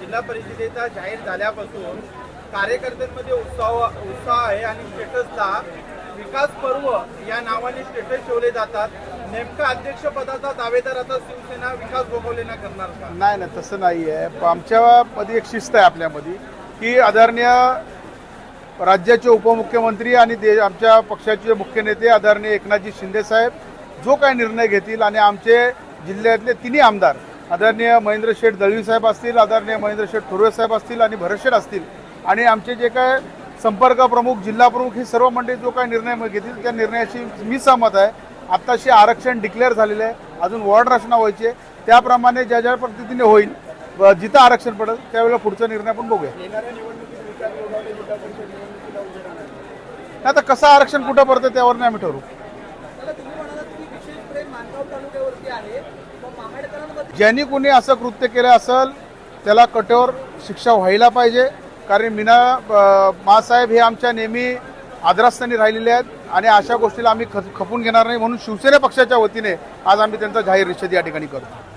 जिल्हा परिषदेचा जाहीर झाल्यापासून कार्यकर्त्यांमध्ये उत्साह आहे आणि स्टेटसला विकास पर्व या नावाने स्टेटस ठेवले जातात. नेमका अध्यक्षपदाचा दावेदार आता शिवसेना विकास गोगवलेंना करणार का? नाही तसं नाही आहे. आमच्यामध्ये एक शिस्त आहे आपल्यामध्ये की आदरणीय राज्याचे उपमुख्यमंत्री आणि आमच्या पक्षाचे मुख्य नेते आदरणीय एकनाथजी शिंदे साहेब जो काही निर्णय घेतील आणि आमचे जिल्ह्यातले तिन्ही आमदार आदरणीय महेंद्र शेठ दळवी साहेब असतील, आदरणीय महेंद्र शेठ थोरवे साहेब असतील आणि भरत शेठ असतील आणि आमचे जे काय संपर्क प्रमुख जिल्हा प्रमुख ही सर्व मंडळी जो काही निर्णय घेतील त्या निर्णयाशी मी सहमत आहे. आत्ताशी आरक्षण डिक्लेअर झालेलं आहे, अजून वॉर्ड रचना व्हायची, त्याप्रमाणे ज्या पद्धतीने होईल जिथं आरक्षण पडेल त्यावेळेला पुढचा निर्णय आपण बघूया. आता कसं आरक्षण कुठं पडतं त्यावर नाही आम्ही ठरवू. ज्यांनी कोणी असं कृत्य केलं असेल त्याला कठोर शिक्षा व्हायला पाहिजे. कारण मासाहेब हे आमच्या नेहमी आदरास्थानी राहिलेले आहेत आणि अशा गोष्टीला आम्ही खपून घेणार नाही. म्हणून शिवसेना पक्षाच्या वतीने आज आम्ही त्यांचा जाहीर निषेध या ठिकाणी करतो.